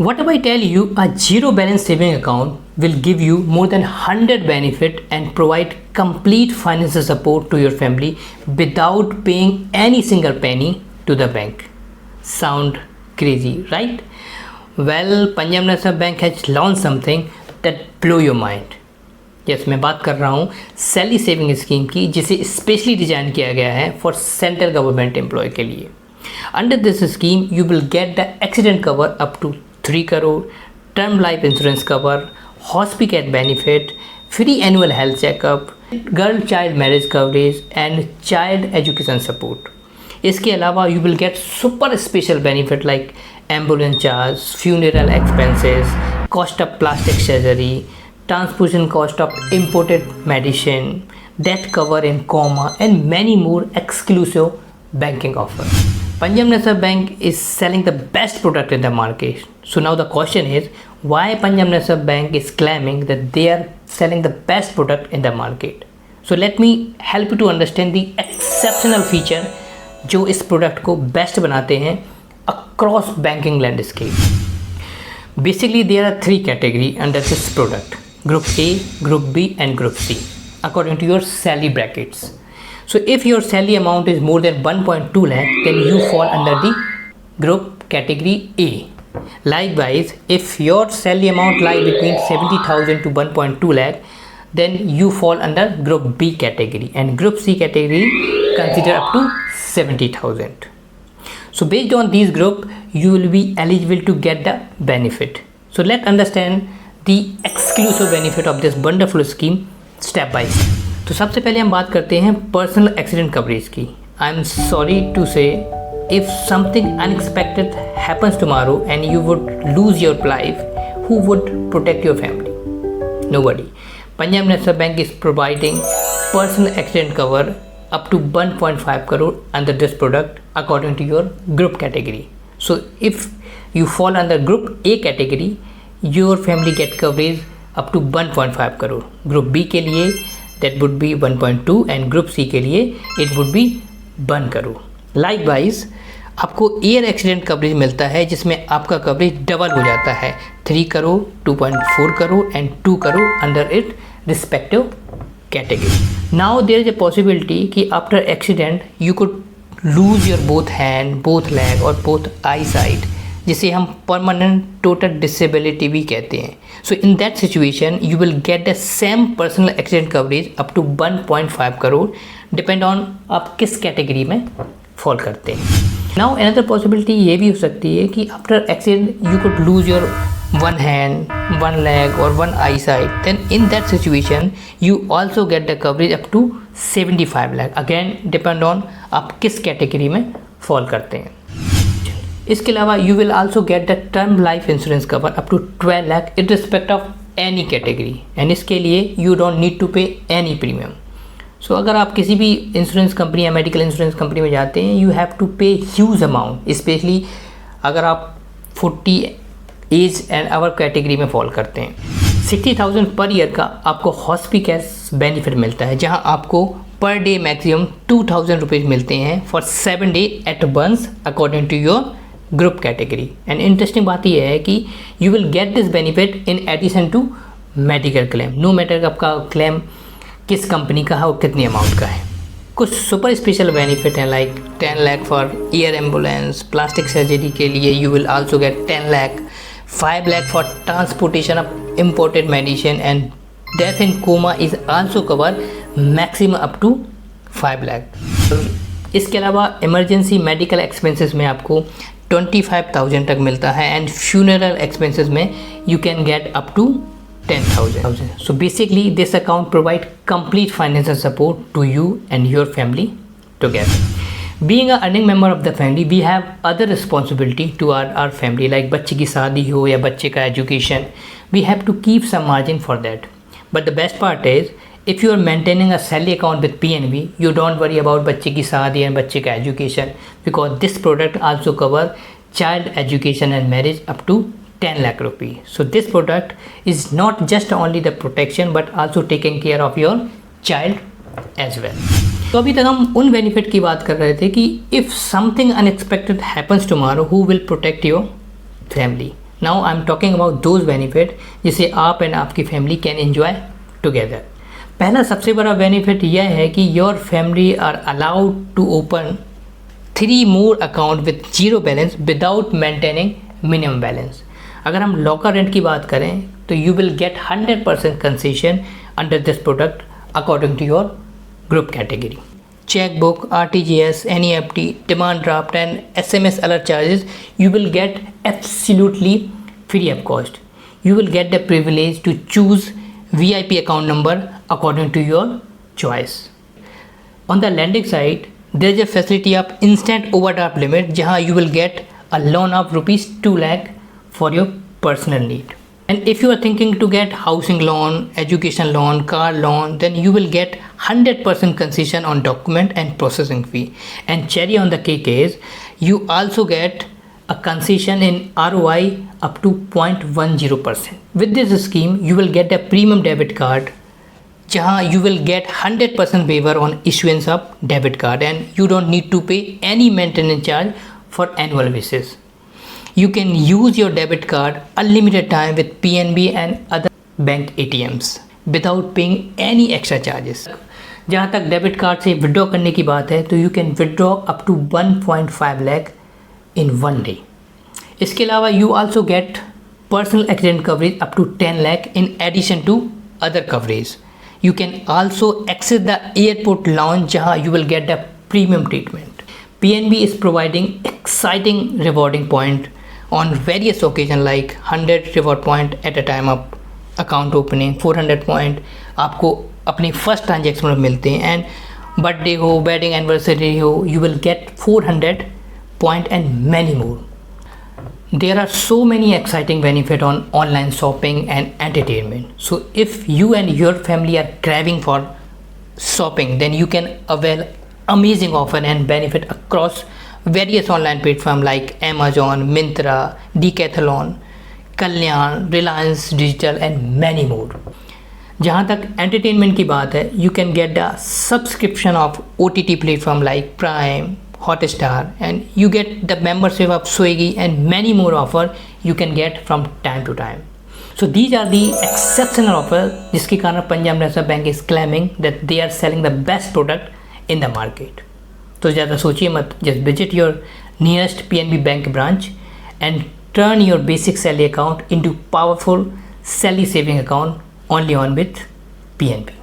What if I tell you a zero balance saving account will give you more than 100 benefit and provide complete financial support to your family without paying any single penny to the bank? Sound crazy, right? Well, Punjab National Bank has launched something that blow your mind. Yes मैं बात कर रहा हूँ salary saving scheme की, जिसे specially design किया गया है फॉर सेंट्रल गवर्नमेंट एम्प्लॉय के लिए. Under this scheme you will get the accident cover up to 3 crore, term life insurance cover, hospital benefit, free annual health checkup, girl child marriage coverage and child education support. इसके अलावा you will get super special benefit like ambulance charge, funeral expenses, cost of plastic surgery, transfusion cost of imported medicine, death cover in coma, and many more exclusive banking offers. Punjab National Bank is selling the best product in the market. So now the question is, why Punjab National Bank is claiming that they are selling the best product in the market? So let me help you to understand the exceptional feature जो इस product को best बनाते हैं across banking landscape. Basically there are 3 categories under this product: Group A, Group B and Group C according to your salary brackets. So if your salary amount is more than 1.2 lakh, then you fall under the group category A. Likewise, if your salary amount lie between 70,000 to 1.2 lakh, then you fall under Group B category, and Group C category consider up to 70,000. So based on these group, you will be eligible to get the benefit. So let's understand the exclusive benefit of this wonderful scheme step by step. तो सबसे पहले हम बात करते हैं personal accident coverage की. I am sorry to से if something unexpected happens tomorrow and you would lose your life, who would protect your family? Nobody. Punjab National Bank is providing personal accident cover up to 1.5 crore under this product according to your group category. So if you fall under group A category, your family get coverage up to 1.5 crore. Group B के लिए that would be 1.2 and group C के लिए it would be 1 crore. Likewise आपको air accident coverage मिलता है जिसमें आपका coverage double हो जाता है, 3 crore, 2.4 crore and 2 crore under it respective category. Now there is a possibility कि after accident you could lose your both hand, both leg और both eyesight, जिसे हम permanent total disability भी कहते हैं. So in that situation you will get the same personal accident coverage up to 1.5 crore depend on आप किस category में fall करते हैं. Now another possibility ये भी हो सकती है कि after accident you could lose your one hand, one leg or one eyesight. Then in that situation you also get the coverage up to 75 lakh. Again depend on आप किस category में fall करते हैं. इसके अलावा you will also get the term life insurance cover up to 12 lakh irrespective of any category, and इसके लिए you don't need to pay any premium. So अगर आप किसी भी इंश्योरेंस कंपनी या मेडिकल इंश्योरेंस कंपनी में जाते हैं, you have to pay huge amount, specially अगर आप 40 एज एंड आवर कैटेगरी में फॉल करते हैं. 60,000 पर ईयर का आपको हॉस्पिटल बेनिफिट मिलता है, जहां आपको पर डे मैक्सिमम 2,000 रुपीज़ मिलते हैं for 7 day at once according to your group category. And interesting बात यह है कि you will get this benefit in addition to medical claim, no matter आपका क्लेम किस कंपनी का है और कितनी अमाउंट का है. कुछ सुपर स्पेशल बेनिफिट हैं like 10 lakh for air ambulance, plastic surgery के लिए you will also get 10 lakh, 5 lakh for transportation of imported medicine, and death in coma is also covered maximum up to 5 lakh. इसके अलावा emergency medical expenses में आपको 25,000 तक मिलता है, एंड फ्यूनरल एक्सपेंसेस में you can get up to 10,000. So basically this account provide complete financial support to you and your family together. Being a earning member of the family, we have other responsibility to our family, like बच्चे की शादी हो या बच्चे का education, we have to keep some margin for that. But the best part is, if you are maintaining a salary account with PNB, you don't worry about बच्चे की शादी and बच्चे का education, because this product also cover child education and marriage up to 10 lakh rupees. So this product is not just only the protection but also taking care of your child as well. तो अभी तक हम उन benefit की बात कर रहे थे कि if something unexpected happens tomorrow, who will protect your family. Now I am talking about those benefit जिसे आप एंड आपकी फैमिली कैन एंजॉय टुगेदर। पहला सबसे बड़ा बेनिफिट यह है कि your family are allowed to open 3 more account with zero balance without maintaining minimum balance. अगर हम लॉकर रेंट की बात करें तो you will get 100% concession under this product according to your group category. Checkbook, RTGS, NEFT, demand draft and SMS alert charges you will get absolutely free of cost. You will get the privilege to choose VIP account number according to your choice. On the lending side, there is a facility of instant overdraft limit जहाँ you will get a loan of rupees 2 lakh for your personal need. And if you are thinking to get housing loan, education loan, car loan, then you will get 100% concession on document and processing fee. And cherry on the cake is you also get a concession in ROI up to 0.10%. With this scheme, you will get a premium debit card जहाँ you will get 100% waiver on issuance of debit card and you don't need to pay any maintenance charge for annual basis. You can use your debit card unlimited time with PNB and other bank ATMs without paying any extra charges. जहाँ तक debit card से withdraw करने की बात है तो you can withdraw up to 1.5 lakh in 1 day. इसके अलावा you also get personal accident coverage up to 10 lakh in addition to other coverage. You can also access the airport lounge जहाँ you will get the premium treatment. PNB is providing exciting rewarding point on various occasion like 100 reward point at a time of account opening, 400 point आपको अपनी first transaction में मिलते हैं and birthday हो, wedding anniversary हो, you will get 400 point and many more. There are so many exciting benefits on online shopping and entertainment. So if you and your family are craving for shopping, then you can avail amazing offer and benefit across various online platforms like Amazon, Myntra, Decathlon, Kalyan, Reliance Digital and many more. जहाँ तक entertainment की बात है you can get the subscription of OTT platform like Prime, Hotstar and you get the membership of Swiggy and many more offer you can get from time to time. So these are the exceptional offers जिसके कारण Punjab National Bank is claiming that they are selling the best product in the market. तो ज़्यादा सोचिए मत, just visit your nearest PNB bank branch and turn your basic salary account into powerful salary saving account only on with PNB.